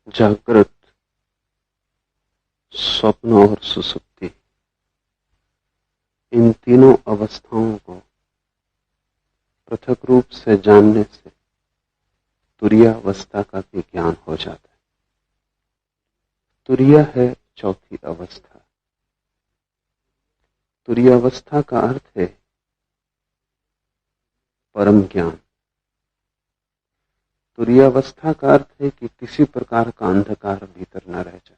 जागृत, स्वप्न और सुसुप्ति, इन तीनों अवस्थाओं को पृथक रूप से जानने से तुरीयावस्था का भी ज्ञान हो जाता है। तुरीया है चौथी अवस्था। तुरीयावस्था का अर्थ है परम ज्ञान। तुरीयावस्था का अर्थ है कि किसी प्रकार का अंधकार भीतर न रह जाए,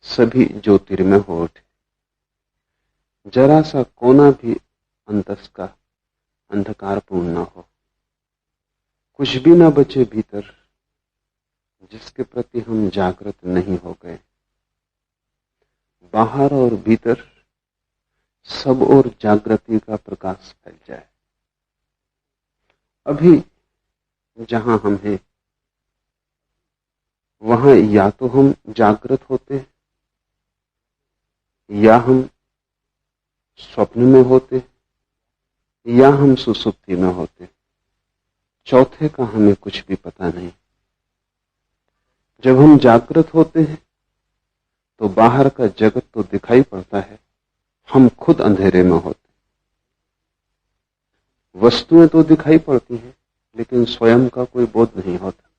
सभी ज्योतिर्मय हो उठे, जरा सा कोना भी अंतस का अंधकारपूर्ण न हो, कुछ भी न बचे भीतर जिसके प्रति हम जागृत नहीं हो गए। बाहर और भीतर सब ओर जागृति का प्रकाश फैल जाए। अभी जहां हम हैं वहां या तो हम जागृत होते हैं या हम स्वप्न में होते या हम सुसुप्ति में होते। चौथे का हमें कुछ भी पता नहीं। जब हम जागृत होते हैं तो बाहर का जगत तो दिखाई पड़ता है, हम खुद अंधेरे में होते। वस्तुएं तो दिखाई पड़ती हैं लेकिन स्वयं का कोई बोध नहीं होता।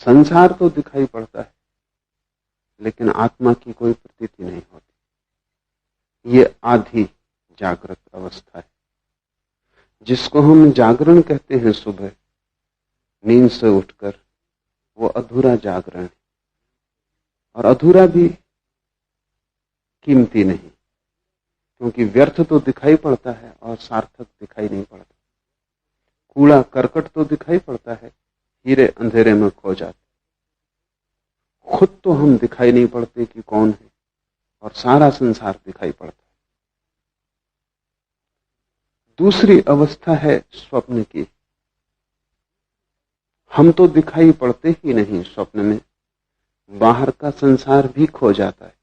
संसार तो दिखाई पड़ता है लेकिन आत्मा की कोई प्रतीति नहीं होती। ये आधी जागृत अवस्था है, जिसको हम जागरण कहते हैं। सुबह नींद से उठकर वो अधूरा जागरण है, और अधूरा भी कीमती नहीं, क्योंकि व्यर्थ तो दिखाई पड़ता है और सार्थक दिखाई नहीं पड़ता। कूड़ा करकट तो दिखाई पड़ता है, हीरे अंधेरे में खो जाते। खुद तो हम दिखाई नहीं पड़ते कि कौन है, और सारा संसार दिखाई पड़ता है। दूसरी अवस्था है स्वप्न की। हम तो दिखाई पड़ते ही नहीं स्वप्न में, बाहर का संसार भी खो जाता है।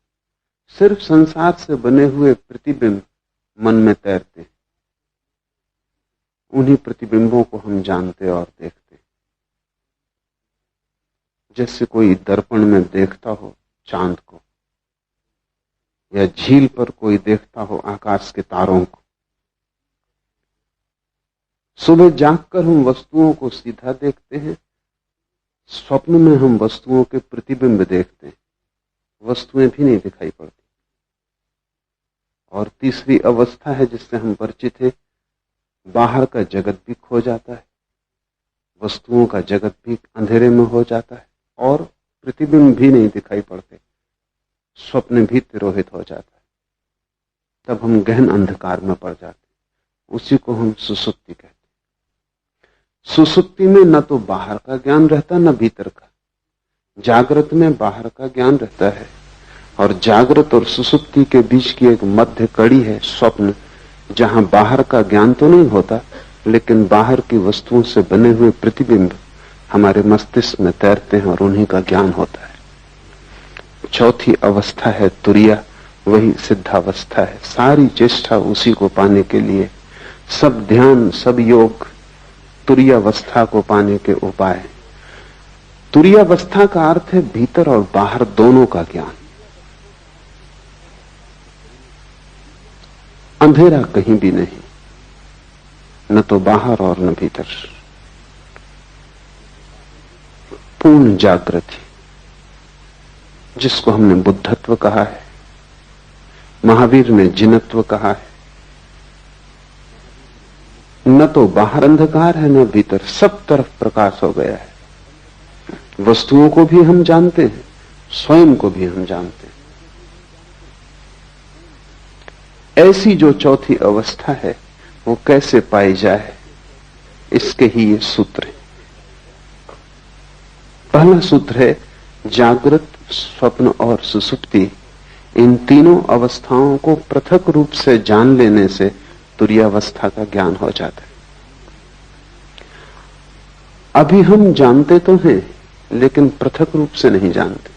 सिर्फ संसार से बने हुए प्रतिबिंब मन में तैरते हैं। उन्हीं प्रतिबिंबों को हम जानते और देखते, जैसे कोई दर्पण में देखता हो चांद को, या झील पर कोई देखता हो आकाश के तारों को। सुबह जागकर हम वस्तुओं को सीधा देखते हैं, स्वप्न में हम वस्तुओं के प्रतिबिंब देखते हैं, वस्तुएं भी नहीं दिखाई पड़ती। और तीसरी अवस्था है जिससे हम परिचित हैं, बाहर का जगत भी खो जाता है, वस्तुओं का जगत भी अंधेरे में हो जाता है, और प्रतिबिंब भी नहीं दिखाई पड़ते, स्वप्न भी तिरोहित हो जाता है। तब हम गहन अंधकार में पड़ जाते। उसी को हम सुसुप्ति कहते हैं। सुसुप्ति में न तो बाहर का ज्ञान रहता न भीतर का। जागृत में बाहर का ज्ञान रहता है, और जागृत और सुसुप्ति के बीच की एक मध्य कड़ी है स्वप्न, जहां बाहर का ज्ञान तो नहीं होता लेकिन बाहर की वस्तुओं से बने हुए प्रतिबिंब हमारे मस्तिष्क में तैरते हैं और उन्हीं का ज्ञान होता है। चौथी अवस्था है तुरीया, वही सिद्धावस्था है। सारी चेष्टा उसी को पाने के लिए, सब ध्यान सब योग तुरीयावस्था को पाने के उपाय। तुरीयावस्था का अर्थ है भीतर और बाहर दोनों का ज्ञान। अंधेरा कहीं भी नहीं, न तो बाहर और न भीतर, पूर्ण जागृति, जिसको हमने बुद्धत्व कहा है, महावीर ने जिनत्व कहा है। न तो बाहर अंधकार है न भीतर, सब तरफ प्रकाश हो गया है। वस्तुओं को भी हम जानते हैं, स्वयं को भी हम जानते हैं। ऐसी जो चौथी अवस्था है वो कैसे पाई जाए, इसके ही ये सूत्र है। पहला सूत्र है जागृत, स्वप्न और सुसुप्ति, इन तीनों अवस्थाओं को पृथक रूप से जान लेने से तुरीयावस्था का ज्ञान हो जाता है। अभी हम जानते तो हैं लेकिन पृथक रूप से नहीं जानते।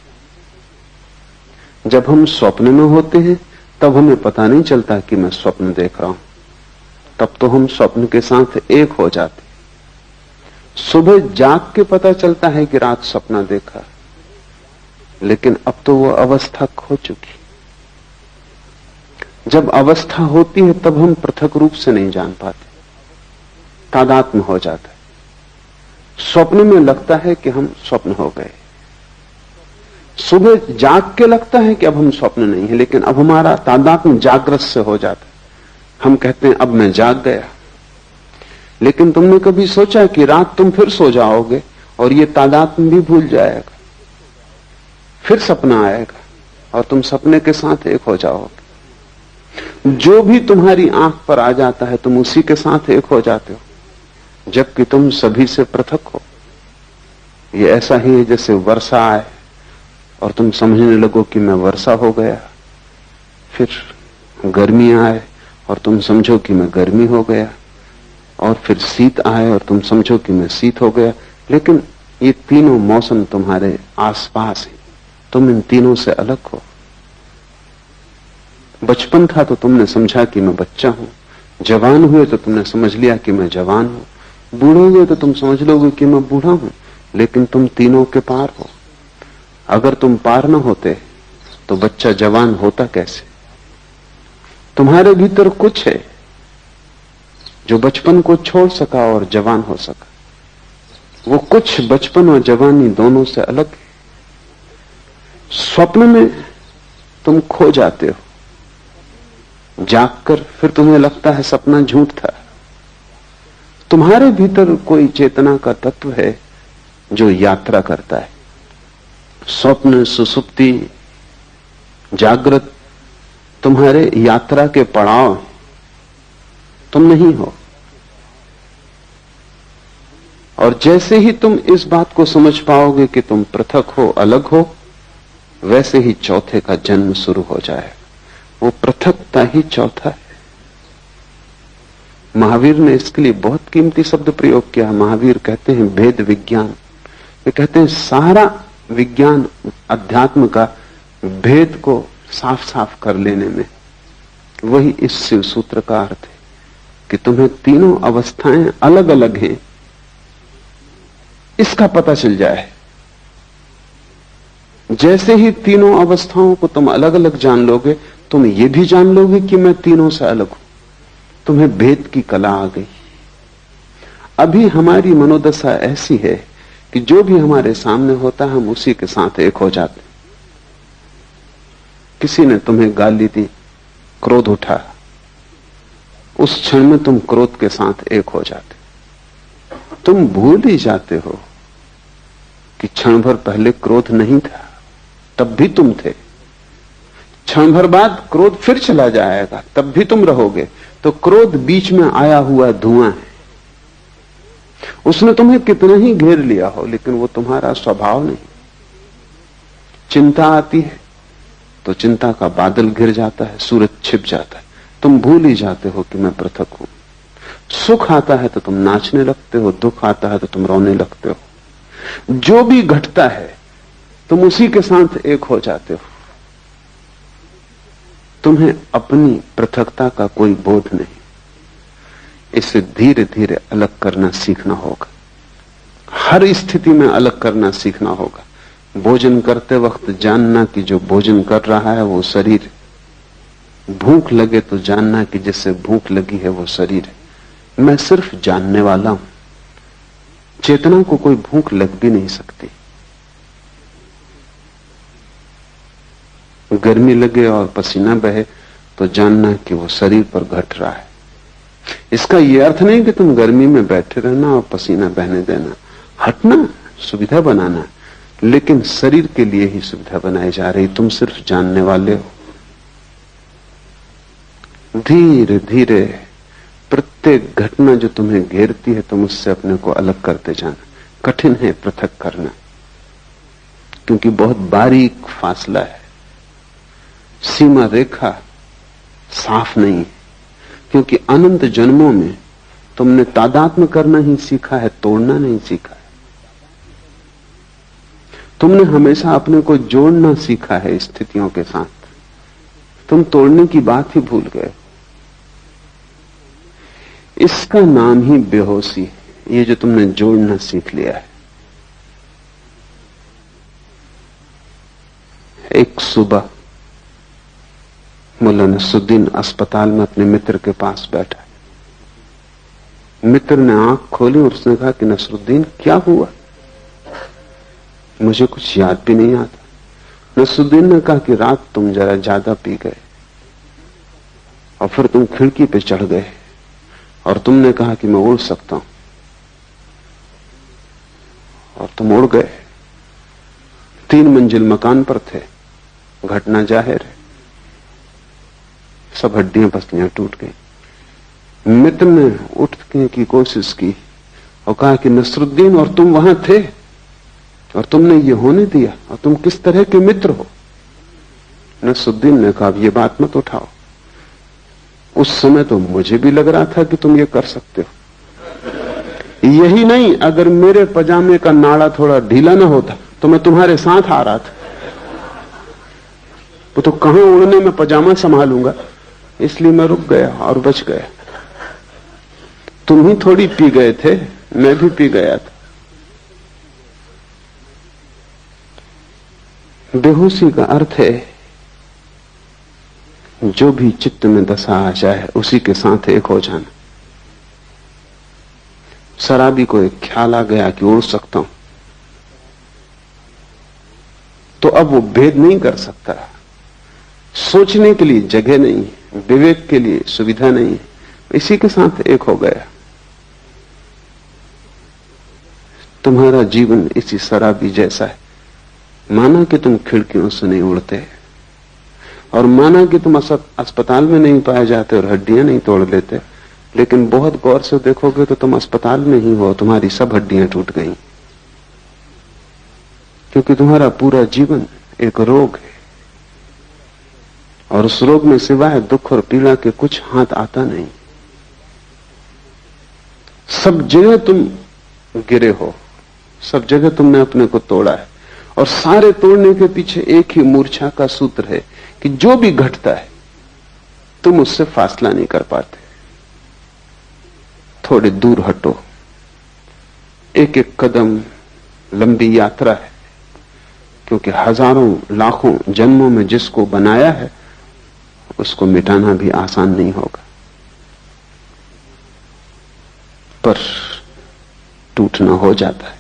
जब हम स्वप्न में होते हैं तब हमें पता नहीं चलता कि मैं स्वप्न देख रहा हूं, तब तो हम स्वप्न के साथ एक हो जाते। सुबह जाग के पता चलता है कि रात सपना देखा, लेकिन अब तो वो अवस्था खो चुकी। जब अवस्था होती है तब हम पृथक रूप से नहीं जान पाते, तादात्म्य हो जाता है। स्वप्न में लगता है कि हम स्वप्न हो गए, सुबह जाग के लगता है कि अब हम स्वप्न नहीं है, लेकिन अब हमारा तादात्म्य जागृत से हो जाता है। हम कहते हैं अब मैं जाग गया, लेकिन तुमने कभी सोचा कि रात तुम फिर सो जाओगे और ये तादात्म्य भी भूल जाएगा, फिर सपना आएगा और तुम सपने के साथ एक हो जाओगे। जो भी तुम्हारी आंख पर आ जाता है तुम उसी के साथ एक हो जाते हो, जबकि तुम सभी से पृथक हो। ये ऐसा ही है जैसे वर्षा आए और तुम समझने लगो कि मैं वर्षा हो गया, फिर गर्मी आए और तुम समझो कि मैं गर्मी हो गया, और फिर शीत आए और तुम समझो कि मैं शीत हो गया। लेकिन ये तीनों मौसम तुम्हारे आसपास हैं, तुम इन तीनों से अलग हो। बचपन था तो तुमने समझा कि मैं बच्चा हूं, जवान हुए तो तुमने समझ लिया कि मैं जवान हूं, बूढ़े हुए तो तुम समझ लोगे कि मैं बूढ़ा हूं, लेकिन तुम तीनों के पार हो। अगर तुम पार न होते तो बच्चा जवान होता कैसे? तुम्हारे भीतर कुछ है जो बचपन को छोड़ सका और जवान हो सका। वो कुछ बचपन और जवानी दोनों से अलग है। स्वप्न में तुम खो जाते हो, जागकर फिर तुम्हें लगता है सपना झूठ था। तुम्हारे भीतर कोई चेतना का तत्व है जो यात्रा करता है। स्वप्न, सुसुप्ति, जागृत तुम्हारे यात्रा के पड़ाव हैं, तुम नहीं हो। और जैसे ही तुम इस बात को समझ पाओगे कि तुम पृथक हो, अलग हो, वैसे ही चौथे का जन्म शुरू हो जाए। वो पृथकता ही चौथा है। महावीर ने इसके लिए बहुत कीमती शब्द प्रयोग किया। महावीर कहते हैं भेद विज्ञान। वे कहते हैं सारा विज्ञान अध्यात्म का भेद को साफ साफ कर लेने में वही इस शिव सूत्र का अर्थ है कि तुम्हें तीनों अवस्थाएं अलग अलग हैं, इसका पता चल जाए। जैसे ही तीनों अवस्थाओं को तुम अलग अलग जान लोगे, तुम ये भी जान लोगे कि मैं तीनों से अलग हूं। तुम्हें भेद की कला आ गई। अभी हमारी मनोदशा ऐसी है कि जो भी हमारे सामने होता है हम उसी के साथ एक हो जाते। किसी ने तुम्हें गाली दी, क्रोध उठा, उस क्षण में तुम क्रोध के साथ एक हो जाते। तुम भूल ही जाते हो कि क्षण भर पहले क्रोध नहीं था, तब भी तुम थे। क्षण भर बाद क्रोध फिर चला जाएगा, तब भी तुम रहोगे। तो क्रोध बीच में आया हुआ धुआं है। उसने तुम्हें कितना ही घेर लिया हो, लेकिन वो तुम्हारा स्वभाव नहीं। चिंता आती है तो चिंता का बादल घिर जाता है, सूरज छिप जाता है, तुम भूल ही जाते हो कि मैं पृथक हूं। सुख आता है तो तुम नाचने लगते हो, दुख आता है तो तुम रोने लगते हो। जो भी घटता है तुम उसी के साथ एक हो जाते हो। तुम्हें अपनी पृथकता का कोई बोध नहीं। इसे धीरे धीरे अलग करना सीखना होगा। हर स्थिति में अलग करना सीखना होगा। भोजन करते वक्त जानना कि जो भोजन कर रहा है वो शरीर है। भूख लगे तो जानना कि जिससे भूख लगी है वो शरीर है। मैं सिर्फ जानने वाला हूं। चेतना को कोई भूख लग भी नहीं सकती। गर्मी लगे और पसीना बहे तो जानना कि वो शरीर पर घट रहा है। इसका यह अर्थ नहीं कि तुम गर्मी में बैठे रहना और पसीना बहने देना। हटना, सुविधा बनाना, लेकिन शरीर के लिए ही सुविधा बनाई जा रही। तुम सिर्फ जानने वाले हो। धीरे धीरे प्रत्येक घटना जो तुम्हें घेरती है तुम उससे अपने को अलग करते जाना। कठिन है पृथक करना, क्योंकि बहुत बारीक फासला है। सीमा रेखा साफ नहीं है, क्योंकि अनंत जन्मों में तुमने तादात्म्य करना ही सीखा है, तोड़ना नहीं सीखा है। तुमने हमेशा अपने को जोड़ना सीखा है स्थितियों के साथ। तुम तोड़ने की बात ही भूल गए। इसका नाम ही बेहोशी है। ये जो तुमने जोड़ना सीख लिया है। एक सुबह मुल्ला नसरुद्दीन अस्पताल में अपने मित्र के पास बैठा। मित्र ने आंख खोली और उसने कहा कि नसरुद्दीन क्या हुआ? मुझे कुछ याद भी नहीं आता। नसरुद्दीन ने कहा कि रात तुम जरा ज्यादा पी गए और फिर तुम खिड़की पे चढ़ गए और तुमने कहा कि मैं उड़ सकता हूं और तुम उड़ गए। 3 मंजिल मकान पर थे। घटना जाहिर है, सब हड्डियां पसलियां टूट गई। मित्र ने उठने की कोशिश की और कहा कि नसरुद्दीन, और तुम वहां थे और तुमने ये होने दिया, और तुम किस तरह के मित्र हो? नसरुद्दीन ने कहा ये बात मत उठाओ, उस समय तो मुझे भी लग रहा था कि तुम ये कर सकते हो। यही नहीं, अगर मेरे पजामे का नाड़ा थोड़ा ढीला ना होता तो मैं तुम्हारे साथ आ रहा था। वो तो कहां उड़ने में पजामा संभालूंगा, इसलिए मैं रुक गया और बच गया। तुम ही थोड़ी पी गए थे, मैं भी पी गया था। बेहोशी का अर्थ है जो भी चित्त में दशा आ जाए उसी के साथ एक हो जाना। शराबी को एक ख्याल आ गया कि उड़ सकता हूं, तो अब वो भेद नहीं कर सकता। सोचने के लिए जगह नहीं, विवेक के लिए सुविधा नहीं, इसी के साथ एक हो गया। तुम्हारा जीवन इसी शराबी जैसा है। माना कि तुम खिड़कियों से नहीं उड़ते और माना कि तुम अस्पताल में नहीं पाए जाते और हड्डियां नहीं तोड़ लेते, लेकिन बहुत गौर से देखोगे तो तुम अस्पताल में ही हो, तुम्हारी सब हड्डियां टूट गई, क्योंकि तुम्हारा पूरा जीवन एक रोग है और उस रोग में सिवाय दुख और पीड़ा के कुछ हाथ आता नहीं। सब जगह तुम गिरे हो, सब जगह तुमने अपने को तोड़ा है, और सारे तोड़ने के पीछे एक ही मूर्छा का सूत्र है कि जो भी घटता है तुम उससे फासला नहीं कर पाते। थोड़े दूर हटो, एक एक कदम लंबी यात्रा है, क्योंकि हजारों लाखों जन्मों में जिसको बनाया है उसको मिटाना भी आसान नहीं होगा, पर टूटना हो जाता है,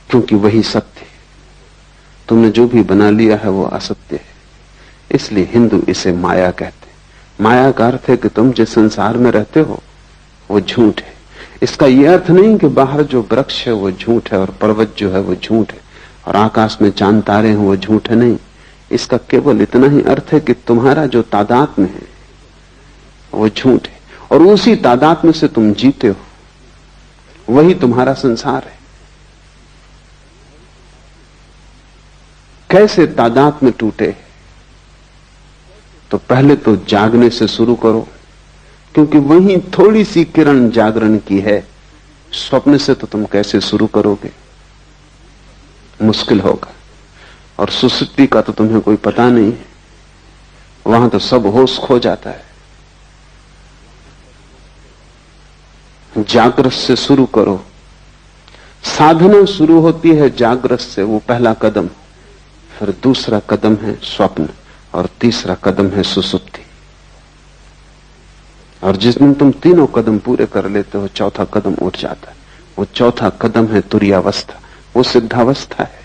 क्योंकि वही सत्य है। तुमने जो भी बना लिया है वो असत्य है। इसलिए हिंदू इसे माया कहते हैं। माया का अर्थ है कि तुम जिस संसार में रहते हो वो झूठ है। इसका यह अर्थ नहीं कि बाहर जो वृक्ष है वो झूठ है और पर्वत जो है वो झूठ है और आकाश में चांद तारे हैं वो झूठ है, नहीं। इसका केवल इतना ही अर्थ है कि तुम्हारा जो तादात्म्य है वो झूठ है और उसी तादात्म्य से तुम जीते हो, वही तुम्हारा संसार है। कैसे तादात्म्य टूटे? तो पहले तो जागने से शुरू करो, क्योंकि वही थोड़ी सी किरण जागरण की है। स्वप्न से तो तुम कैसे शुरू करोगे? मुश्किल होगा। और सुसुप्ति का तो तुम्हें कोई पता नहीं, वहां तो सब होश खो जाता है। जागृत से शुरू करो। साधना शुरू होती है जागृत से, वो पहला कदम। फिर दूसरा कदम है स्वप्न और तीसरा कदम है सुसुप्ति। और जिस दिन तुम तीनों कदम पूरे कर लेते हो, चौथा कदम उठ जाता है। वो चौथा कदम है तुरीयावस्था, वो सिद्धावस्था है।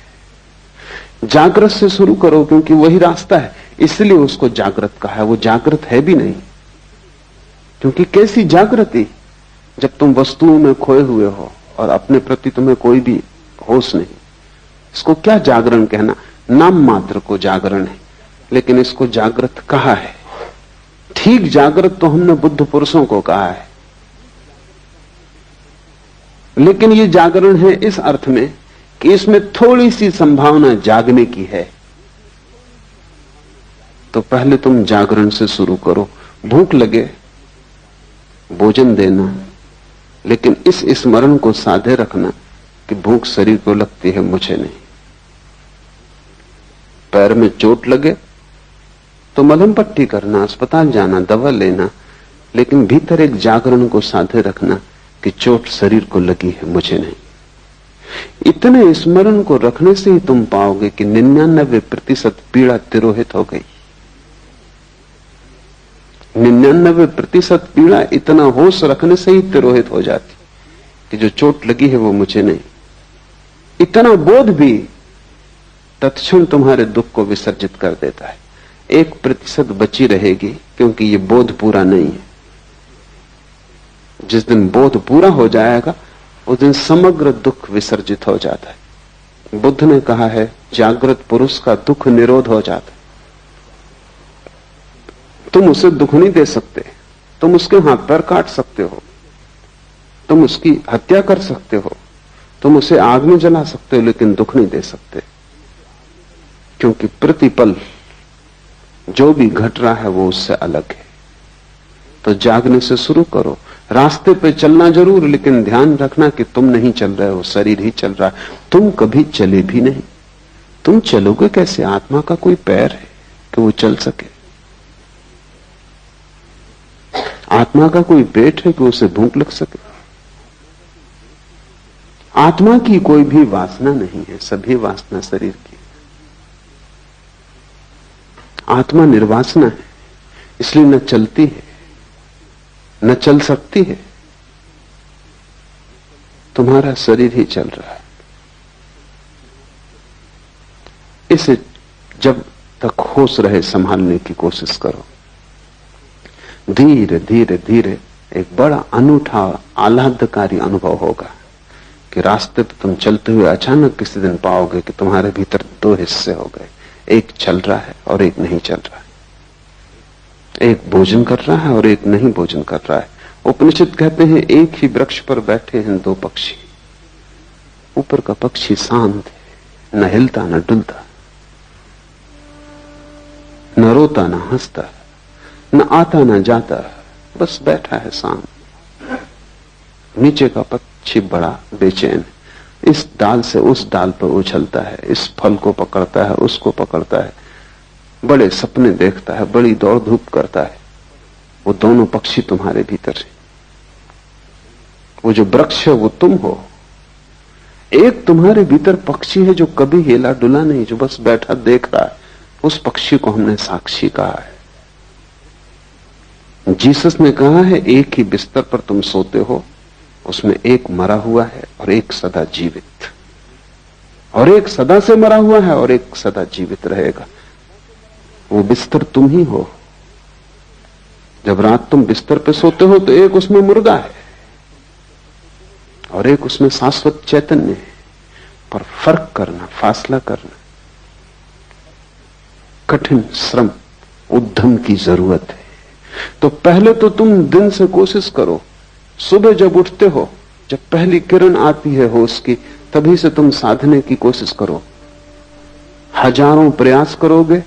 जागृत से शुरू करो, क्योंकि वही रास्ता है, इसलिए उसको जागृत कहा है। वो जागृत है भी नहीं, क्योंकि कैसी जागृति जब तुम वस्तुओं में खोए हुए हो और अपने प्रति तुम्हें कोई भी होश नहीं। इसको क्या जागरण कहना? नाम मात्र को जागरण है, लेकिन इसको जागृत कहा है। ठीक जागृत तो हमने बुद्ध पुरुषों को कहा है, लेकिन ये जागरण है इस अर्थ में कि इसमें थोड़ी सी संभावना जागने की है। तो पहले तुम जागरण से शुरू करो। भूख लगे भोजन देना, लेकिन इस स्मरण को साधे रखना कि भूख शरीर को लगती है, मुझे नहीं। पैर में चोट लगे तो मलहम पट्टी करना, अस्पताल जाना, दवा लेना, लेकिन भीतर एक जागरण को साधे रखना कि चोट शरीर को लगी है, मुझे नहीं। इतने स्मरण को रखने से ही तुम पाओगे कि 99% पीड़ा तिरोहित हो गई। 99% पीड़ा इतना होश रखने से ही तिरोहित हो जाती कि जो चोट लगी है वो मुझे नहीं। इतना बोध भी तत्क्षण तुम्हारे दुख को विसर्जित कर देता है। 1% बची रहेगी क्योंकि ये बोध पूरा नहीं है। जिस दिन बोध पूरा हो जाएगा उस दिन समग्र दुख विसर्जित हो जाता है। बुद्ध ने कहा है जागृत पुरुष का दुख निरोध हो जाता है। तुम उसे दुख नहीं दे सकते, तुम उसके हाथ पैर काट सकते हो, तुम उसकी हत्या कर सकते हो, तुम उसे आग में जला सकते हो, लेकिन दुख नहीं दे सकते। क्योंकि प्रतिपल जो भी घट रहा है वो उससे अलग है। तो जागने से शुरू करो। रास्ते पे चलना जरूर, लेकिन ध्यान रखना कि तुम नहीं चल रहे हो, शरीर ही चल रहा है। तुम कभी चले भी नहीं। तुम चलोगे कैसे? आत्मा का कोई पैर है कि वो चल सके? आत्मा का कोई पेट है कि उसे भूख लग सके? आत्मा की कोई भी वासना नहीं है, सभी वासना शरीर की। आत्मा निर्वासना है, इसलिए न चलती है न चल सकती है। तुम्हारा शरीर ही चल रहा है। इसे जब तक होश रहे संभालने की कोशिश करो। धीरे धीरे धीरे एक बड़ा अनूठा आह्लादकारी अनुभव होगा कि रास्ते पे तुम चलते हुए अचानक किसी दिन पाओगे कि तुम्हारे भीतर 2 हिस्से हो गए। एक चल रहा है और एक नहीं चल रहा है। एक भोजन कर रहा है और एक नहीं भोजन कर रहा है। उपनिषद कहते हैं एक ही वृक्ष पर बैठे हैं 2 पक्षी। ऊपर का पक्षी शांत है, न हिलता न डुलता, न रोता न हंसता, न आता न जाता, बस बैठा है शांत। नीचे का पक्षी बड़ा बेचैन है, इस डाल से उस डाल पर उछलता है, इस फल को पकड़ता है, उसको पकड़ता है, बड़े सपने देखता है, बड़ी दौड़ धूप करता है। वो दोनों पक्षी तुम्हारे भीतर है। वो जो वृक्ष है वो तुम हो। एक तुम्हारे भीतर पक्षी है जो कभी हिला डुला नहीं, जो बस बैठा देख रहा है। उस पक्षी को हमने साक्षी कहा है। जीसस ने कहा है एक ही बिस्तर पर तुम सोते हो, उसमें एक मरा हुआ है और एक सदा जीवित, और एक सदा से मरा हुआ है और एक सदा जीवित रहेगा। वो बिस्तर तुम ही हो। जब रात तुम बिस्तर पे सोते हो तो एक उसमें मुर्गा है और एक उसमें शाश्वत चैतन्य है। पर फर्क करना, फासला करना, कठिन श्रम, उद्यम की जरूरत है। तो पहले तो तुम दिन से कोशिश करो। सुबह जब उठते हो, जब पहली किरण आती है होश की, तभी से तुम साधने की कोशिश करो। हजारों प्रयास करोगे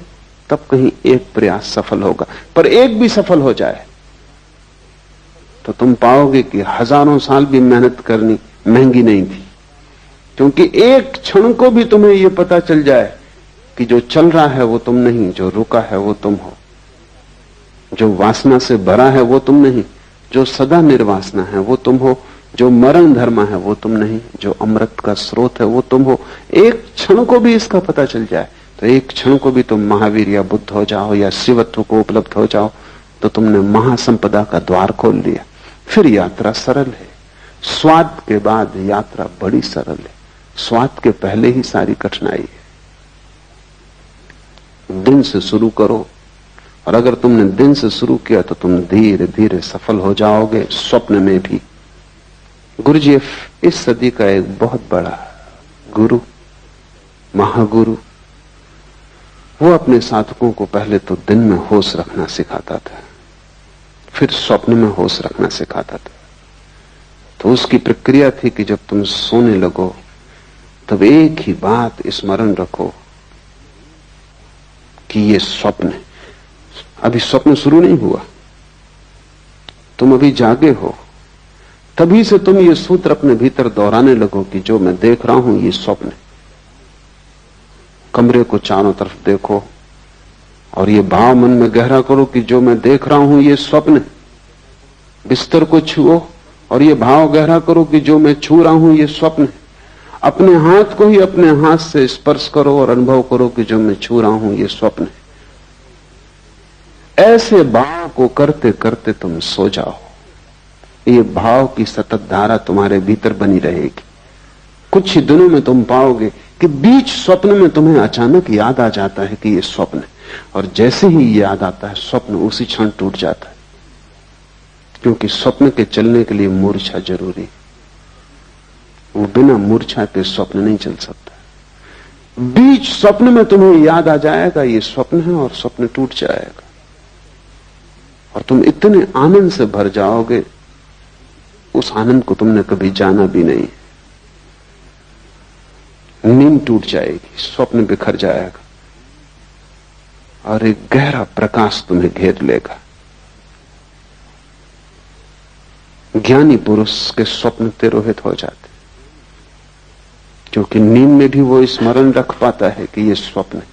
तब कहीं एक प्रयास सफल होगा। पर एक भी सफल हो जाए तो तुम पाओगे कि हजारों साल भी मेहनत करनी महंगी नहीं थी। क्योंकि एक क्षण को भी तुम्हें यह पता चल जाए कि जो चल रहा है वो तुम नहीं, जो रुका है वो तुम हो, जो वासना से भरा है वो तुम नहीं, जो सदा निर्वासना है वो तुम हो, जो मरण धर्म है वो तुम नहीं, जो अमृत का स्रोत है वो तुम हो। एक क्षण को भी इसका पता चल जाए तो एक क्षण को भी तुम महावीर या बुद्ध हो जाओ या शिवत्व को उपलब्ध हो जाओ तो तुमने महासंपदा का द्वार खोल लिया। फिर यात्रा सरल है। स्वाद के बाद यात्रा बड़ी सरल है। स्वाद के पहले ही सारी कठिनाई है। दिन से शुरू करो, और अगर तुमने दिन से शुरू किया तो तुम धीरे धीरे सफल हो जाओगे, स्वप्न में भी। गुरुजीएफ इस सदी का एक बहुत बड़ा गुरु, महागुरु, वो अपने साधकों को पहले तो दिन में होश रखना सिखाता था, फिर स्वप्न में होश रखना सिखाता था। तो उसकी प्रक्रिया थी कि जब तुम सोने लगो तब एक ही बात स्मरण रखो कि ये स्वप्न है। अभी स्वप्न शुरू नहीं हुआ, तुम अभी जागे हो। तभी से तुम ये सूत्र अपने भीतर दोहराने लगो कि जो मैं देख रहा हूं ये स्वप्न है। कमरे को चारों तरफ देखो और ये भाव मन में गहरा करो कि जो मैं देख रहा हूं ये स्वप्न है। बिस्तर को छुओ और ये भाव गहरा करो कि जो मैं छू रहा हूं ये स्वप्न है। अपने हाथ को ही अपने हाथ से स्पर्श करो और अनुभव करो कि जो मैं छू रहा हूं ये स्वप्न है। ऐसे भाव को करते करते तुम सो जाओ। ये भाव की सतत धारा तुम्हारे भीतर बनी रहेगी। कुछ ही दिनों में तुम पाओगे कि बीच स्वप्न में तुम्हें अचानक याद आ जाता है कि ये स्वप्न है, और जैसे ही याद आता है स्वप्न उसी क्षण टूट जाता है, क्योंकि स्वप्न के चलने के लिए मूर्छा जरूरी है। वो बिना मूर्छा के स्वप्न नहीं चल सकता। बीच स्वप्न में तुम्हें याद आ जाएगा ये स्वप्न है, और स्वप्न टूट जाएगा, और तुम इतने आनंद से भर जाओगे, उस आनंद को तुमने कभी जाना भी नहीं। नींद टूट जाएगी, स्वप्न बिखर जाएगा, और एक गहरा प्रकाश तुम्हें घेर लेगा। ज्ञानी पुरुष के स्वप्न तिरोहित हो जाते, क्योंकि नींद में भी वो स्मरण रख पाता है कि ये स्वप्न है।